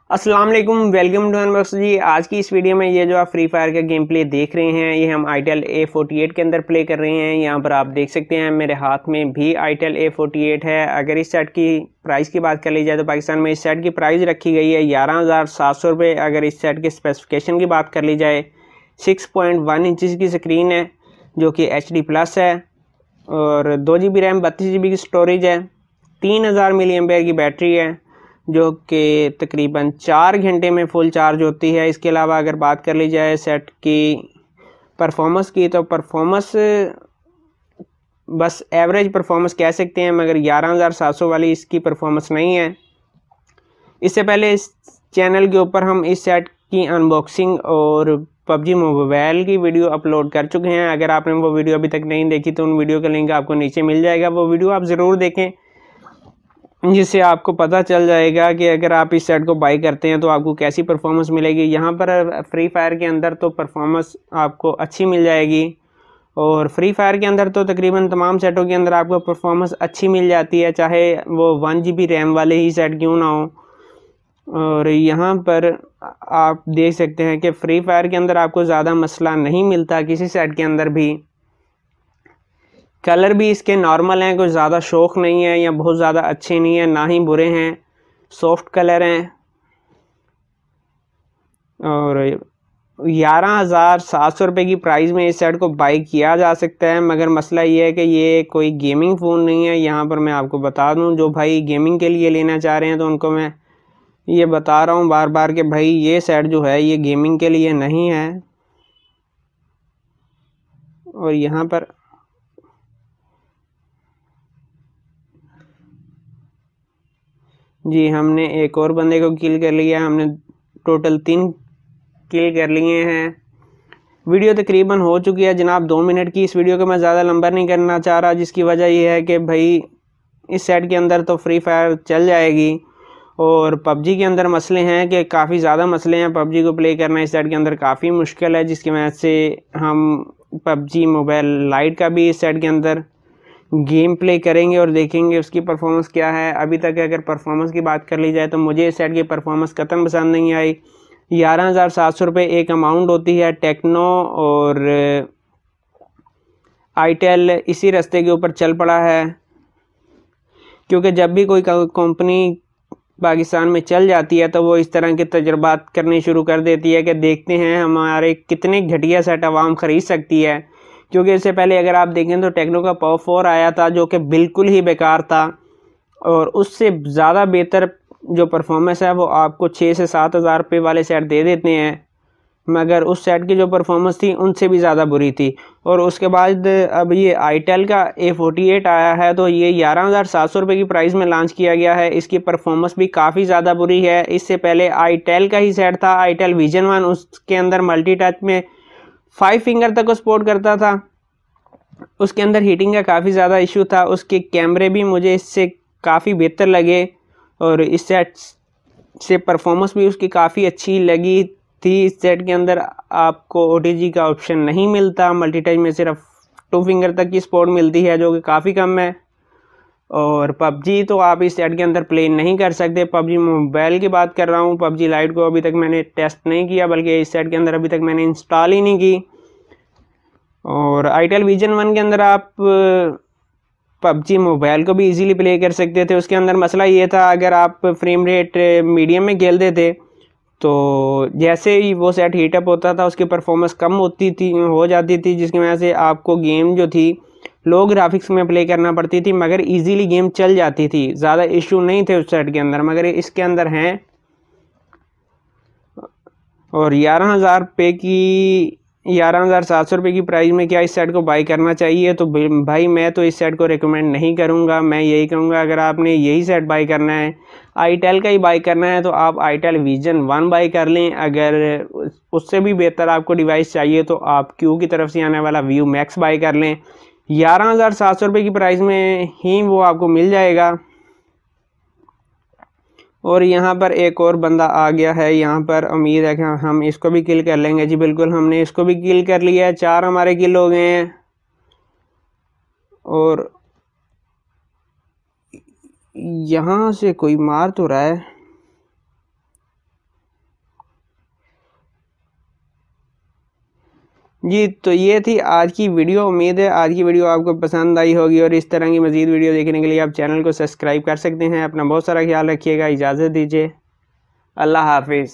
अस्सलाम वालेकुम, welcome to unbox जी। आज की इस वीडियो में ये जो आप फ्री फायर का गेम प्ले देख रहे हैं ये हम आईटेल A48 के अंदर प्ले कर रहे हैं। यहाँ पर आप देख सकते हैं मेरे हाथ में भी आईटेल A48 है। अगर इस सेट की प्राइस की बात कर ली जाए तो पाकिस्तान में इस सेट की प्राइस रखी गई है 11,700 रुपये। अगर इस सेट के स्पेसिफिकेशन की बात कर ली जाए 6.1 इंचज़ की स्क्रीन है जो कि HD+ है और 2 GB रैम 32 GB की स्टोरेज है। 3000 mAh की बैटरी है जो कि तकरीबन 4 घंटे में फुल चार्ज होती है। इसके अलावा अगर बात कर ली जाए सेट की परफॉर्मेंस की तो परफॉर्मेंस बस एवरेज परफॉर्मेंस कह सकते हैं, मगर 11,700 वाली इसकी परफॉर्मेंस नहीं है। इससे पहले इस चैनल के ऊपर हम इस सेट की अनबॉक्सिंग और PUBG मोबाइल की वीडियो अपलोड कर चुके हैं। अगर आपने वो वीडियो अभी तक नहीं देखी तो उन वीडियो का लिंक आपको नीचे मिल जाएगा, वो वीडियो आप ज़रूर देखें जिससे आपको पता चल जाएगा कि अगर आप इस सेट को बाई करते हैं तो आपको कैसी परफॉर्मेंस मिलेगी। यहाँ पर फ्री फायर के अंदर तो परफॉर्मेंस आपको अच्छी मिल जाएगी और फ्री फायर के अंदर तो तकरीबन तमाम सेटों के अंदर आपको परफॉर्मेंस अच्छी मिल जाती है, चाहे वो 1 GB रैम वाले ही सेट क्यों ना हो। और यहाँ पर आप देख सकते हैं कि फ्री फायर के अंदर आपको ज़्यादा मसला नहीं मिलता किसी सेट के अंदर भी। कलर भी इसके नॉर्मल हैं, कोई ज़्यादा शौक नहीं है या बहुत ज़्यादा अच्छे नहीं है, ना ही बुरे हैं, सॉफ्ट कलर हैं। और 11,700 रुपये की प्राइस में इस सेट को बाई किया जा सकता है, मगर मसला ये है कि ये कोई गेमिंग फ़ोन नहीं है। यहाँ पर मैं आपको बता दूँ जो भाई गेमिंग के लिए लेना चाह रहे हैं तो उनको मैं ये बता रहा हूँ बार बार कि भाई ये सेट जो है ये गेमिंग के लिए नहीं है। और यहाँ पर जी हमने एक और बंदे को किल कर लिया, हमने टोटल 3 किल कर लिए हैं। वीडियो तकरीबन हो चुकी है जनाब 2 मिनट की। इस वीडियो को मैं ज़्यादा लंबा नहीं करना चाह रहा, जिसकी वजह यह है कि भाई इस सेट के अंदर तो फ्री फायर चल जाएगी और PUBG के अंदर मसले हैं कि काफ़ी ज़्यादा मसले हैं। PUBG को प्ले करना इस सेट के अंदर काफ़ी मुश्किल है, जिसकी वजह से हम PUBG मोबाइल लाइट का भी इस सेट के अंदर गेम प्ले करेंगे और देखेंगे उसकी परफॉर्मेंस क्या है। अभी तक अगर परफॉर्मेंस की बात कर ली जाए तो मुझे इस सेट की परफॉर्मेंस कतई पसंद नहीं आई। 11,700 रुपये एक अमाउंट होती है। टेक्नो और आईटेल इसी रास्ते के ऊपर चल पड़ा है, क्योंकि जब भी कोई कंपनी पाकिस्तान में चल जाती है तो वो इस तरह के तजर्बात करने शुरू कर देती है कि देखते हैं हमारे कितने घटिया सेट आवाम ख़रीद सकती है। क्योंकि इससे पहले अगर आप देखें तो टेक्नो का पावर 4 आया था जो कि बिल्कुल ही बेकार था और उससे ज़्यादा बेहतर जो परफॉर्मेंस है वो आपको 6 से 7 हज़ार रुपये वाले सेट दे देते हैं, मगर उस सेट की जो परफॉर्मेंस थी उनसे भी ज़्यादा बुरी थी। और उसके बाद अब ये आईटेल का A48 आया है तो ये 11,700 रुपये की प्राइस में लॉन्च किया गया है। इसकी परफॉर्मेंस भी काफ़ी ज़्यादा बुरी है। इससे पहले आईटेल का ही सेट था आईटेल विजन 1, उसके अंदर मल्टी टच में 5 फिंगर तक को सपोर्ट करता था। उसके अंदर हीटिंग का काफ़ी ज़्यादा इशू था। उसके कैमरे भी मुझे इससे काफ़ी बेहतर लगे और इस सेट से परफॉर्मेंस भी उसकी काफ़ी अच्छी लगी थी। इस सेट के अंदर आपको OTG का ऑप्शन नहीं मिलता, मल्टी टच में सिर्फ 2 फिंगर तक की सपोर्ट मिलती है जो कि काफ़ी कम है। और PUBG तो आप इस सेट के अंदर प्ले नहीं कर सकते। PUBG मोबाइल की बात कर रहा हूँ, PUBG लाइट को अभी तक मैंने टेस्ट नहीं किया, बल्कि इस सेट के अंदर अभी तक मैंने इंस्टॉल ही नहीं की। और आईटेल विजन 1 के अंदर आप PUBG मोबाइल को भी इजीली प्ले कर सकते थे। उसके अंदर मसला ये था अगर आप फ्रेम रेट मीडियम में खेलते थे तो जैसे ही वो सेट हीटअप होता था उसकी परफॉर्मेंस कम हो जाती थी, जिसकी वजह से आपको गेम जो थी लो ग्राफिक्स में प्ले करना पड़ती थी, मगर इजीली गेम चल जाती थी, ज़्यादा इशू नहीं थे उस सेट के अंदर, मगर इसके अंदर हैं। और 11,700 रुपये की प्राइस में क्या इस सेट को बाई करना चाहिए? तो भाई मैं तो इस सेट को रिकमेंड नहीं करूँगा। मैं यही कहूँगा अगर आपने यही सेट बाई करना है, आईटेल का ही बाई करना है तो आप आईटेल विजन 1 बाई कर लें। अगर उससे भी बेहतर आपको डिवाइस चाहिए तो आप क्यू की तरफ से आने वाला व्यू मैक्स बाई कर लें। 11,700 रुपये की प्राइस में ही वो आपको मिल जाएगा। और यहाँ पर एक और बंदा आ गया है, यहाँ पर उम्मीद है कि हम इसको भी किल कर लेंगे। जी बिल्कुल, हमने इसको भी किल कर लिया है, 4 हमारे किल हो गए हैं। और यहाँ से कोई मार तो रहा है, जी। तो ये थी आज की वीडियो। उम्मीद है आज की वीडियो आपको पसंद आई होगी और इस तरह की मज़ीद वीडियो देखने के लिए आप चैनल को सब्सक्राइब कर सकते हैं। अपना बहुत सारा ख्याल रखिएगा। इजाज़त दीजिए। अल्लाह हाफिज़।